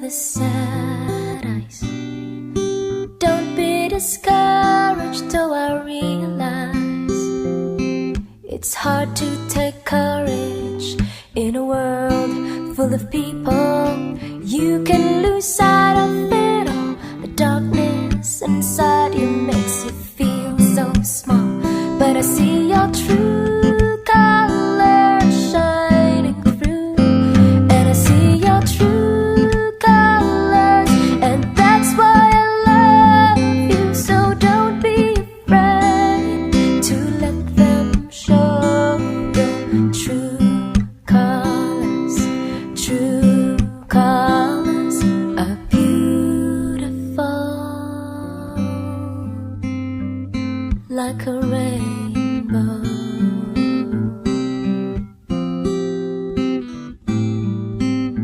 the sad eyes. Don't be discouraged, though I realize it's hard to take courage in a world full of people. You can lose sight of it all. The darkness inside you makes you feel so small, but I see your truth.